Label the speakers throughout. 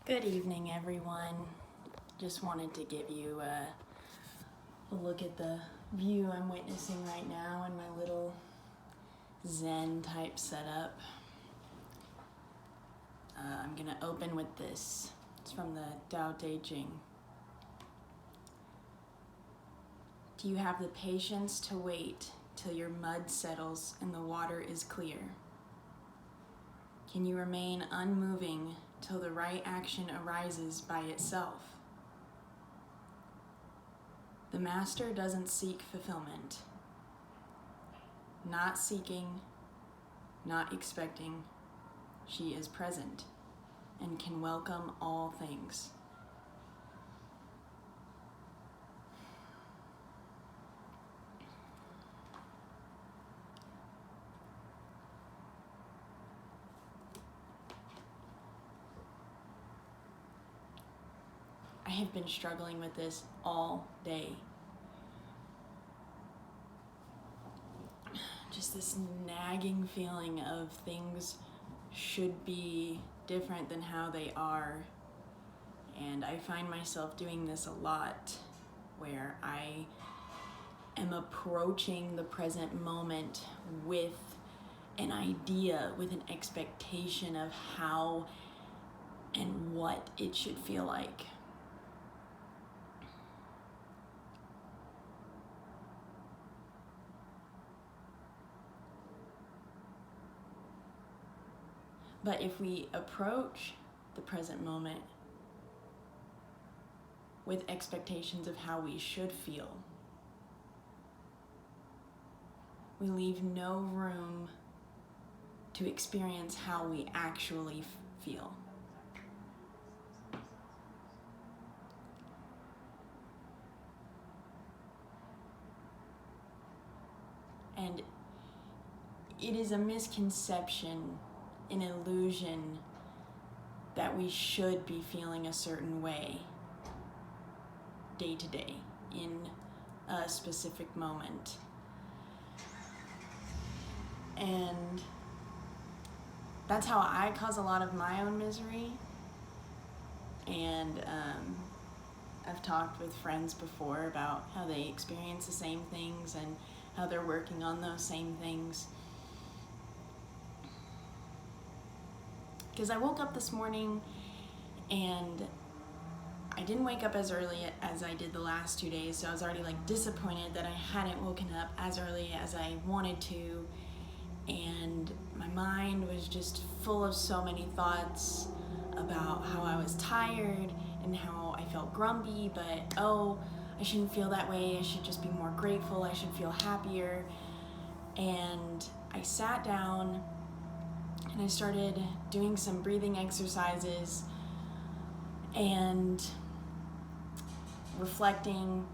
Speaker 1: Good evening, everyone. Just wanted to give you a look at the view I'm witnessing right now in my little Zen type setup. I'm going to open with this. It's from the Tao Te Ching. Do you have the patience to wait till your mud settles and the water is clear? Can you remain unmoving till the right action arises by itself? The master doesn't seek fulfillment. Not seeking, not expecting, she is present and can welcome all things. I have been struggling with this all day. Just this nagging feeling of things should be different than how they are. And I find myself doing this a lot, where I am approaching the present moment with an idea, with an expectation of how and what it should feel like. But if we approach the present moment with expectations of how we should feel, we leave no room to experience how we actually feel. And it is a misconception, an illusion, that we should be feeling a certain way day to day in a specific moment. And that's how I cause a lot of my own misery. And I've talked with friends before about how they experience the same things and how they're working on those same things. Because I woke up this morning and I didn't wake up as early as I did the last 2 days, so I was already disappointed that I hadn't woken up as early as I wanted to, and my mind was just full of so many thoughts about how I was tired and how I felt grumpy, but I shouldn't feel that way, I should just be more grateful, I should feel happier. And I sat down and I started doing some breathing exercises and reflecting,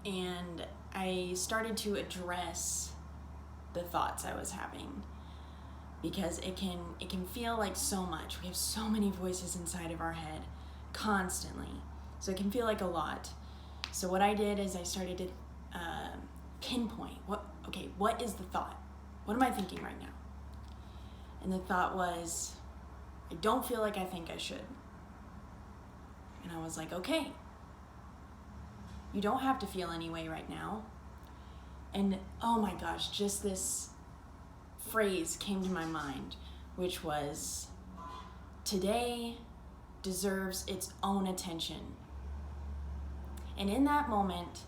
Speaker 1: and I started to address the thoughts I was having, because it can feel like so much. We have so many voices inside of our head constantly, so it can feel like a lot. So what I did is I started to pinpoint what is the thought? What am I thinking right now? And the thought was, I don't feel like I think I should. And I was like, okay, you don't have to feel any way right now. And oh my gosh, just this phrase came to my mind, which was, today deserves its own attention. And in that moment,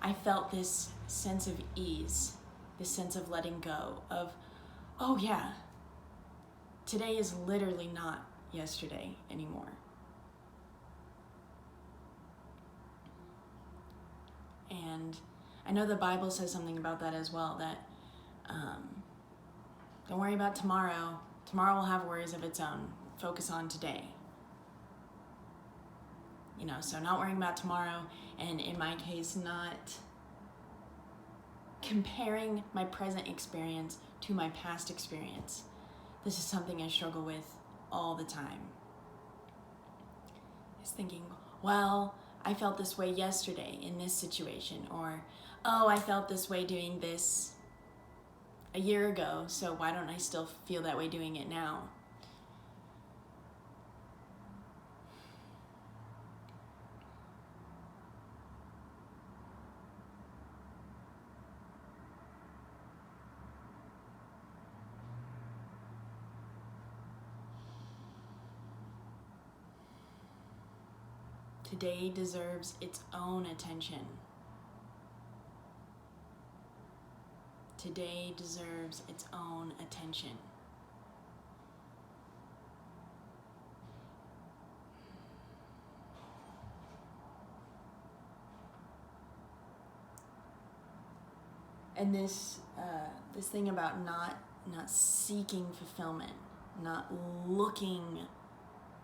Speaker 1: I felt this sense of ease, this sense of letting go, of, oh yeah, today is literally not yesterday anymore. And I know the Bible says something about that as well, that don't worry about tomorrow. Tomorrow will have worries of its own. Focus on today. So not worrying about tomorrow, and in my case, not comparing my present experience to my past experience. This is something I struggle with all the time. Is thinking, well, I felt this way yesterday in this situation, or, I felt this way doing this a year ago, so why don't I still feel that way doing it now? Today deserves its own attention. Today deserves its own attention. And this thing about not seeking fulfillment, not looking,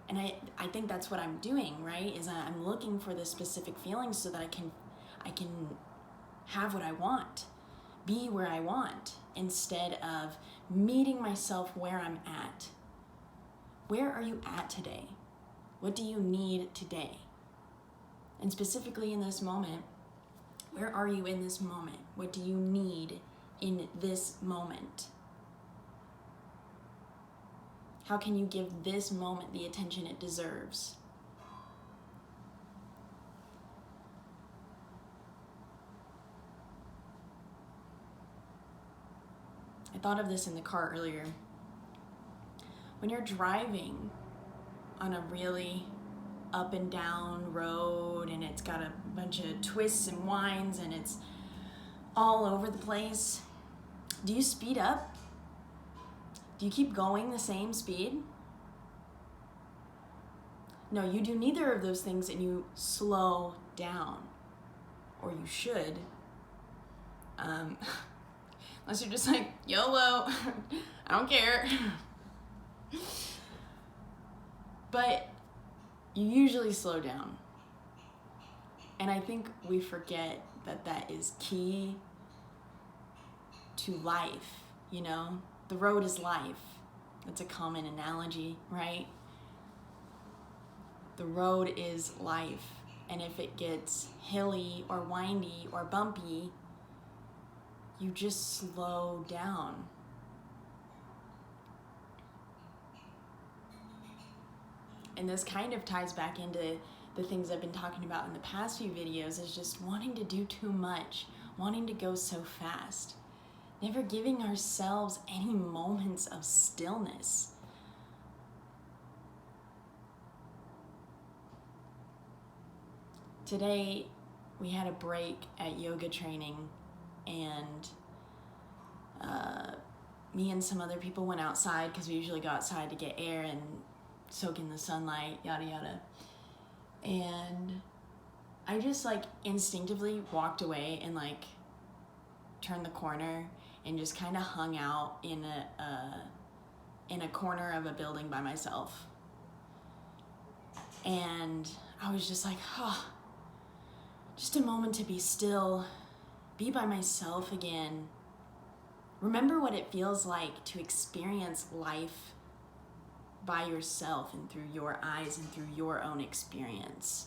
Speaker 1: and I think that's what I'm doing, right? Is I'm looking for this specific feeling so that I can have what I want, be where I want, instead of meeting myself where I'm at. Where are you at today? What do you need today? And specifically in this moment, where are you in this moment? What do you need in this moment? How can you give this moment the attention it deserves? I thought of this in the car earlier. When you're driving on a really up and down road and it's got a bunch of twists and winds and it's all over the place, do you speed up? Do you keep going the same speed? No, you do neither of those things, and you slow down, or you should. Unless you're just like, YOLO, I don't care. But you usually slow down. And I think we forget that that is key to life, you know? The road is life. That's a common analogy, right? The road is life. And if it gets hilly or windy or bumpy, you just slow down. And this kind of ties back into the things I've been talking about in the past few videos, is just wanting to do too much, wanting to go so fast, never giving ourselves any moments of stillness. Today, we had a break at yoga training, and me and some other people went outside because we usually go outside to get air and soak in the sunlight, yada yada. And I just instinctively walked away and turned the corner and just kind of hung out in a corner of a building by myself. And I was just like, oh, just a moment to be still, be by myself again. Remember what it feels like to experience life by yourself and through your eyes and through your own experience.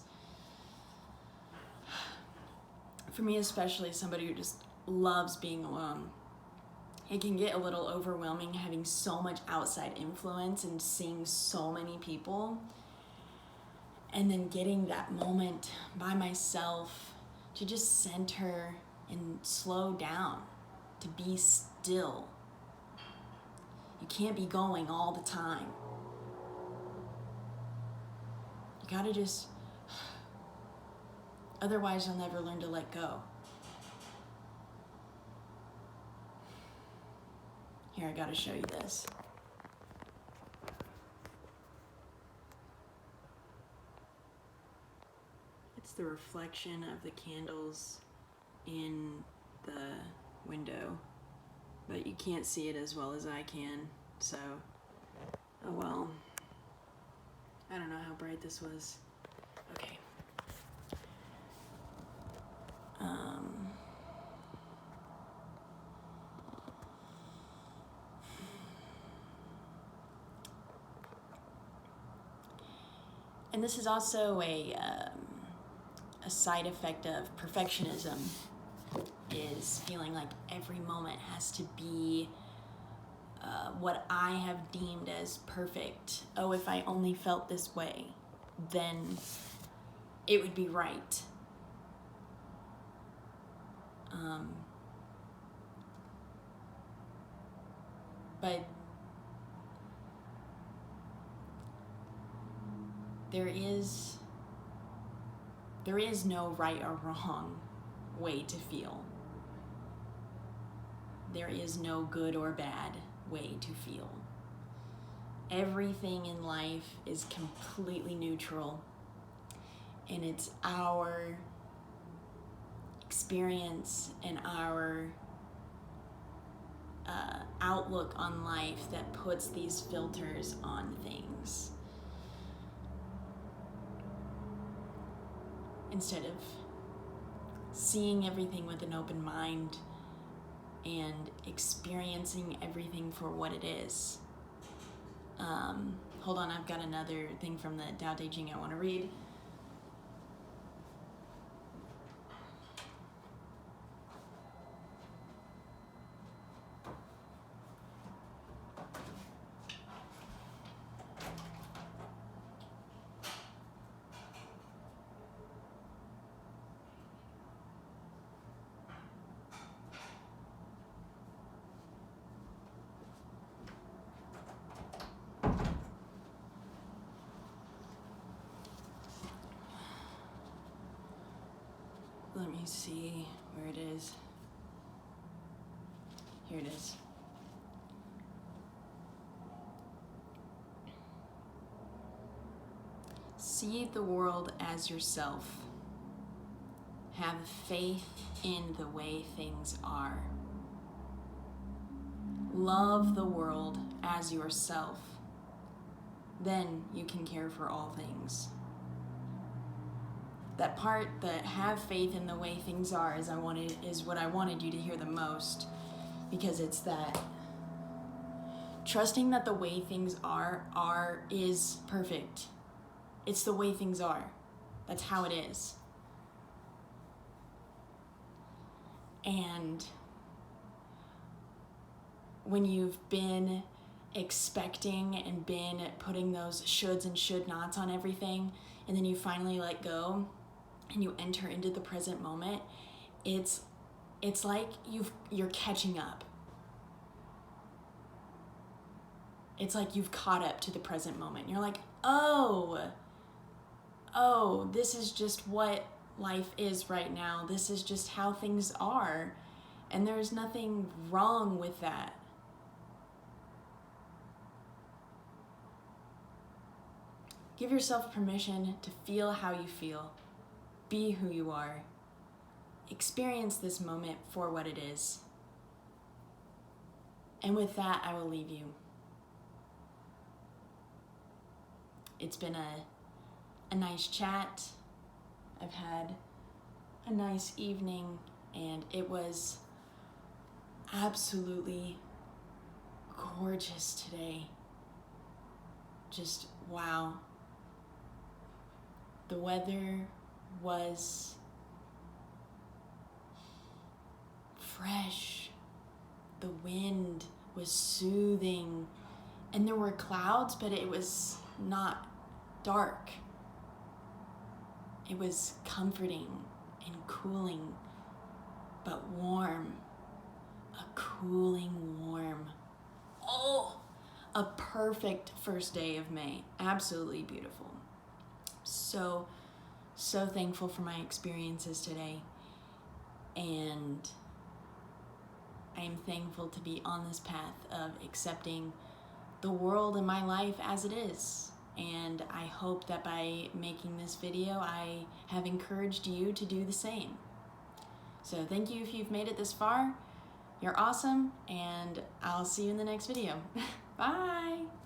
Speaker 1: For me, especially somebody who just loves being alone, it can get a little overwhelming having so much outside influence and seeing so many people, and then getting that moment by myself to just center and slow down, to be still. You can't be going all the time. You gotta just, otherwise you'll never learn to let go. Here, I gotta show you this. It's the reflection of the candles in the window, but you can't see it as well as I can, so, oh well. I don't know how bright this was. Okay. And this is also a side effect of perfectionism, is feeling like every moment has to be what I have deemed as perfect. Oh, if I only felt this way, then it would be right. But there is There is no right or wrong way to feel. There is no good or bad way to feel. Everything in life is completely neutral, and it's our experience and our outlook on life that puts these filters on things. Instead of seeing everything with an open mind and experiencing everything for what it is. Hold on, I've got another thing from the Tao Te Ching I want to read. Let me see where it is. Here it is. See the world as yourself. Have faith in the way things are. Love the world as yourself. Then you can care for all things. That part, that have faith in the way things are, is what I wanted you to hear the most, because it's that trusting that the way things is perfect. It's the way things are. That's how it is. And when you've been expecting and been putting those shoulds and should nots on everything, and then you finally let go and you enter into the present moment, it's like you're catching up. It's like you've caught up to the present moment. You're like, oh, this is just what life is right now. This is just how things are. And there's nothing wrong with that. Give yourself permission to feel how you feel. Be who you are. Experience this moment for what it is. And with that, I will leave you. It's been a nice chat. I've had a nice evening, and it was absolutely gorgeous today. Just wow. The weather was fresh. The wind was soothing, and there were clouds, but it was not dark. It was comforting and cooling, but warm. A cooling warm. Oh, a perfect first day of May. Absolutely beautiful. So thankful for my experiences today. And I am thankful to be on this path of accepting the world and my life as it is. And I hope that by making this video, I have encouraged you to do the same. So thank you if you've made it this far. You're awesome, and I'll see you in the next video. Bye!